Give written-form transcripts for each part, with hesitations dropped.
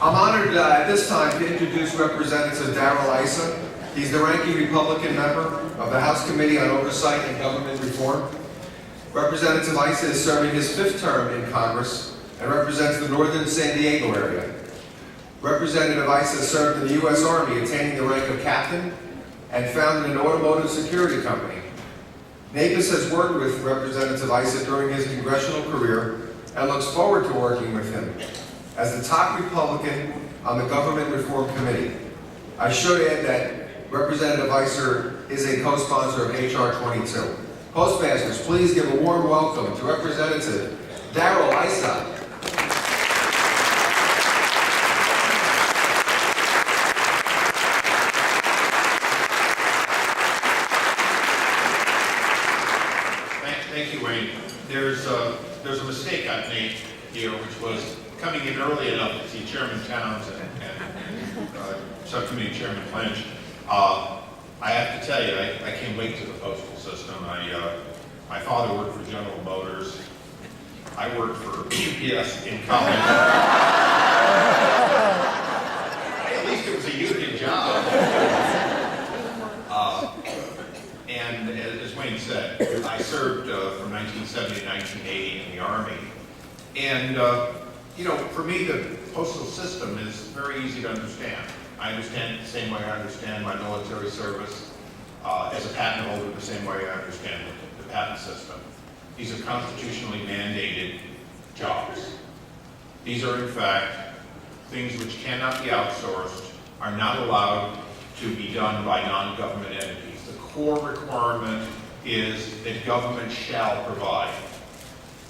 I'm honored at this time to introduce Representative Darrell Issa. He's the ranking Republican member of the House Committee on Oversight and Government Reform. Representative Issa is serving his 5th term in Congress and represents the northern San Diego area. Representative Issa served in the U.S. Army, attaining the rank of captain, and founded an automotive security company. NAPIS has worked with Representative Issa during his congressional career and looks forward to working with him as the top Republican on the Government Reform Committee. I should add that Representative Issa is a co-sponsor of H.R. 22. Postmasters, please give a warm welcome to Representative Darrell Issa. Thank you, Wayne. There's a mistake I've made here, which was coming in early enough to see Chairman Towns and Subcommittee Chairman Lynch. I have to tell you, I came late to the postal system. My father worked for General Motors. I worked for UPS in college. At least it was a union job. And as Wayne said, I served from 1970 to 1980 in the Army. And you know, for me, the postal system is very easy to understand. I understand it the same way I understand my military service. As a patent holder, the same way I understand the patent system. These are constitutionally mandated jobs. These are, in fact, things which cannot be outsourced, are not allowed to be done by non-government entities. The core requirement is that government shall provide.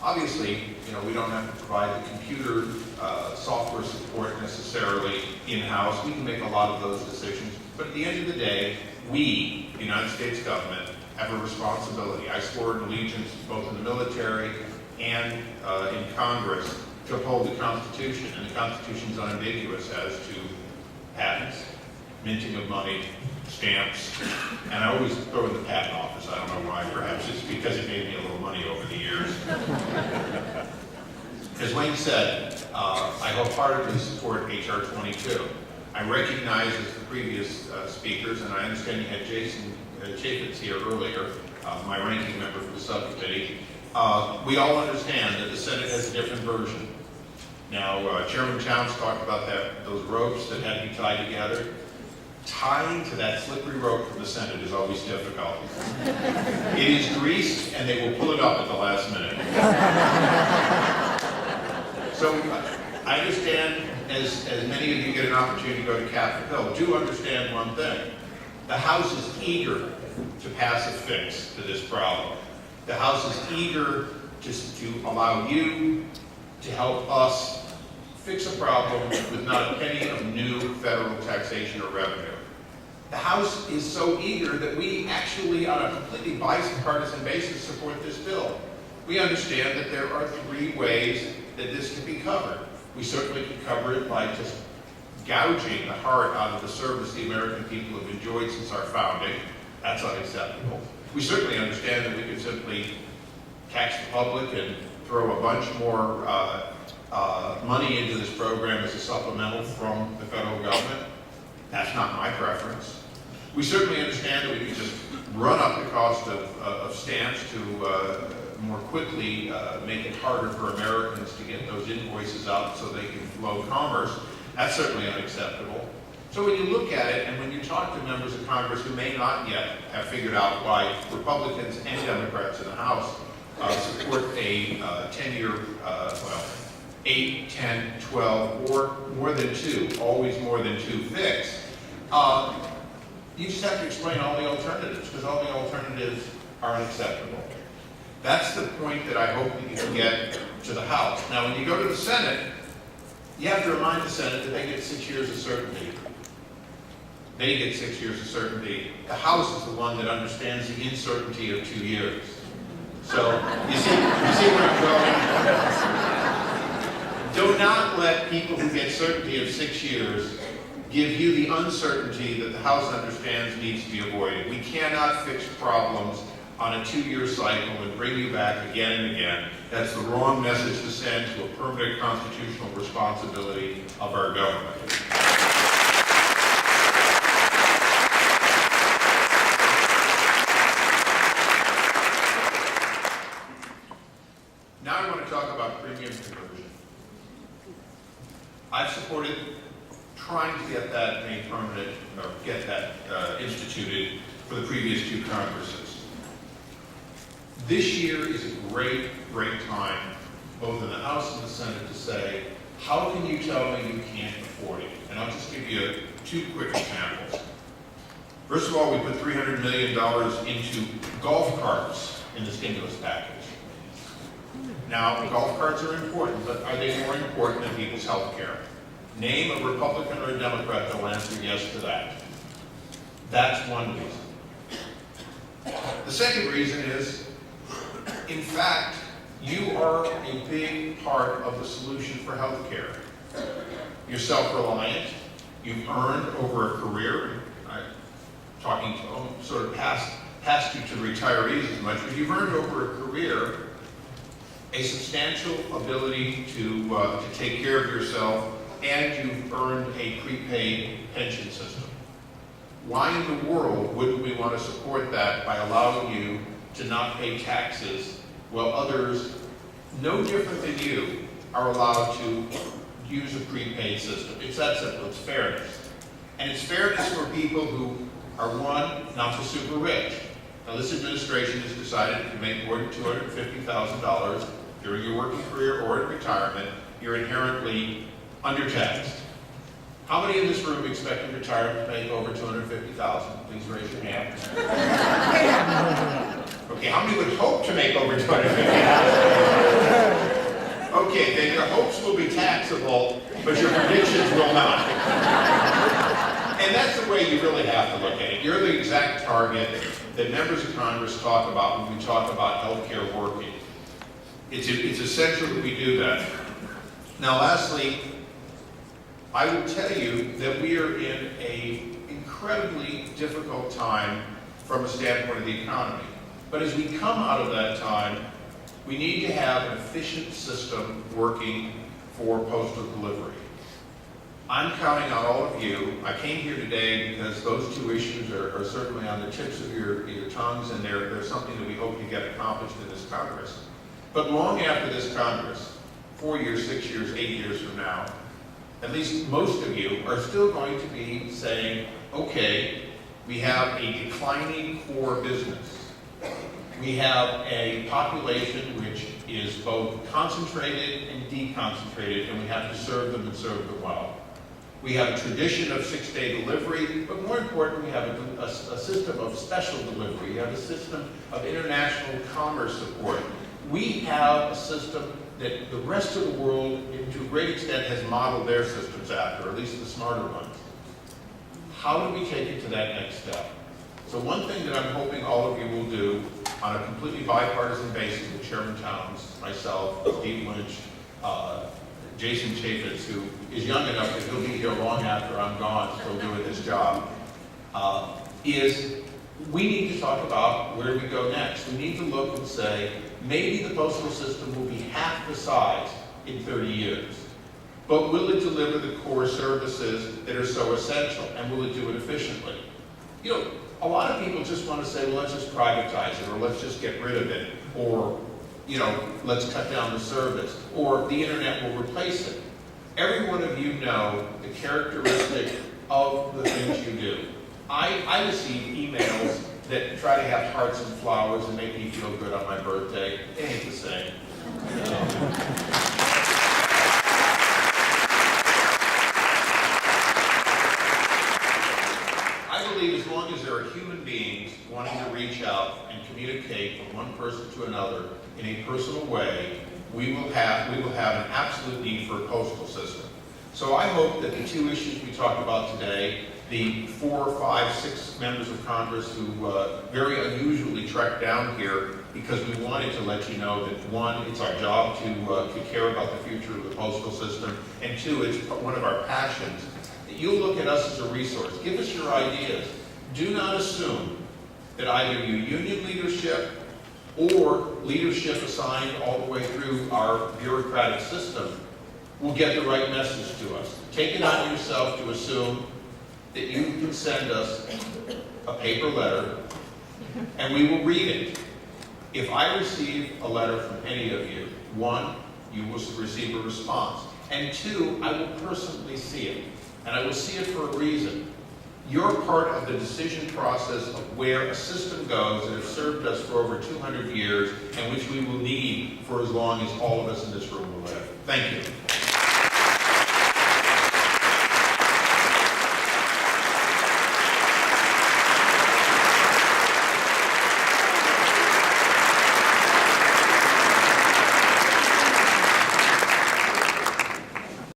Obviously, you know, we don't have to provide the computer software support necessarily in-house. We can make a lot of those decisions. But at the end of the day, we, the United States government, have a responsibility. I swore an allegiance both in the military and in Congress to uphold the Constitution. And the Constitution is unambiguous as to patents, minting of money, stamps, and I always throw in the patent office. I don't know why. Perhaps it's because it made me a little money over the years. As Wayne said, I wholeheartedly support H.R. 22. I recognize, as the previous speakers, and I understand you had Jason Chaffetz here earlier, my ranking member for the subcommittee, we all understand that the Senate has a different version. Now, Chairman Towns talked about those ropes that had to be tied together. Tying to that slippery rope from the Senate is always difficult. It is greased, and they will pull it up at the last minute. So I understand, as many of you get an opportunity to go to Capitol Hill, do understand one thing. The House is eager to pass a fix to this problem. The House is eager to allow you to help us fix a problem with not a penny of new federal taxation or revenue. The House is so eager that we actually, on a completely bipartisan basis, support this bill. We understand that there are 3 ways that this can be covered. We certainly can cover it by just gouging the heart out of the service the American people have enjoyed since our founding. That's unacceptable. We certainly understand that we could simply tax the public and throw a bunch more money into this program as a supplemental from the federal government. That's not my preference. We certainly understand that we can just run up the cost of stamps to more quickly make it harder for Americans to get those invoices out so they can flow commerce. That's certainly unacceptable. So when you look at it, and when you talk to members of Congress who may not yet have figured out why Republicans and Democrats in the House support a 10-year, 8, 10, 12, or more than 2, always more than 2 fix, you just have to explain all the alternatives, because all the alternatives are unacceptable. That's the point that I hope that you can get to the House. Now, when you go to the Senate, you have to remind the Senate that they get 6 years of certainty. They get 6 years of certainty. The House is the one that understands the uncertainty of 2 years. So, you see where I'm going? Do not let people who get certainty of 6 years give you the uncertainty that the House understands needs to be avoided. We cannot fix problems on a 2-year cycle and bring you back again and again. That's the wrong message to send to a permanent constitutional responsibility of our government. Now I want to talk about premium conversion. I've supported trying to get that made permanent, or get that instituted for the previous 2 Congresses. This year is a great, great time, both in the House and the Senate, to say, how can you tell me you can't afford it? And I'll just give you 2 quick examples. First of all, we put $300 million into golf carts in the stimulus package. Now, golf carts are important, but are they more important than people's health care? Name a Republican or a Democrat that will answer yes to that. That's one reason. The second reason is, in fact, you are a big part of the solution for health care. You're self-reliant. You've earned over a career. I'm talking to sort of past you to retirees as much, but you've earned over a career a substantial ability to take care of yourself, and you've earned a prepaid pension system. Why in the world wouldn't we want to support that by allowing you to not pay taxes while others, no different than you, are allowed to use a prepaid system? It's that simple. It's fairness. And it's fairness for people who are, one, not so super rich. Now, this administration has decided if you make more than $250,000 during your working career or in retirement, you're inherently undertaxed. How many in this room expect in retirement to make over $250,000? Please raise your hand. Okay, how many would hope to make over $250,000? Okay, then your hopes will be taxable, but your predictions will not. And that's the way you really have to look at it. You're the exact target that members of Congress talk about when we talk about health care working. It's essential that we do that. Now, lastly, I will tell you that we are in an incredibly difficult time from a standpoint of the economy. But as we come out of that time, we need to have an efficient system working for postal delivery. I'm counting on all of you. I came here today because those 2 issues are certainly on the tips of your tongues, and they're something that we hope to get accomplished in this Congress. But long after this Congress, 4 years, 6 years, 8 years from now, at least most of you are still going to be saying, okay, we have a declining core business. We have a population which is both concentrated and deconcentrated, and we have to serve them and serve them well. We have a tradition of 6-day delivery, but more importantly, we have a system of special delivery. We have a system of international commerce support. We have a system that the rest of the world, to a great extent, has modeled their systems after, or at least the smarter ones. How do we take it to that next step? So one thing that I'm hoping all of you will do on a completely bipartisan basis with Chairman Towns, myself, Steve Lynch, Jason Chaffetz, who is young enough that he'll be here long after I'm gone, still doing this job, is we need to talk about where we go next. We need to look and say, maybe the postal system will be half the size in 30 years, but will it deliver the core services that are so essential, and will it do it efficiently? You know, a lot of people just want to say, well, let's just privatize it, or let's just get rid of it, or, you know, let's cut down the service, or the internet will replace it. Every one of you know the characteristic of the things you do. I receive emails that try to have hearts and flowers and make me feel good on my birthday. It ain't the same. I believe as long as there are human beings wanting to reach out and communicate from one person to another in a personal way, we will have an absolute need for a postal system. So I hope that the 2 issues we talked about today, the 4, 5, 6 members of Congress who very unusually trekked down here because we wanted to let you know that, 1, it's our job to care about the future of the postal system, and 2, it's one of our passions, that you'll look at us as a resource. Give us your ideas. Do not assume that either you union leadership or leadership assigned all the way through our bureaucratic system will get the right message to us. Take it on yourself to assume that you can send us a paper letter and we will read it. If I receive a letter from any of you, one, you will receive a response. And two, I will personally see it. And I will see it for a reason. You're part of the decision process of where a system goes that has served us for over 200 years and which we will need for as long as all of us in this room will live. Thank you.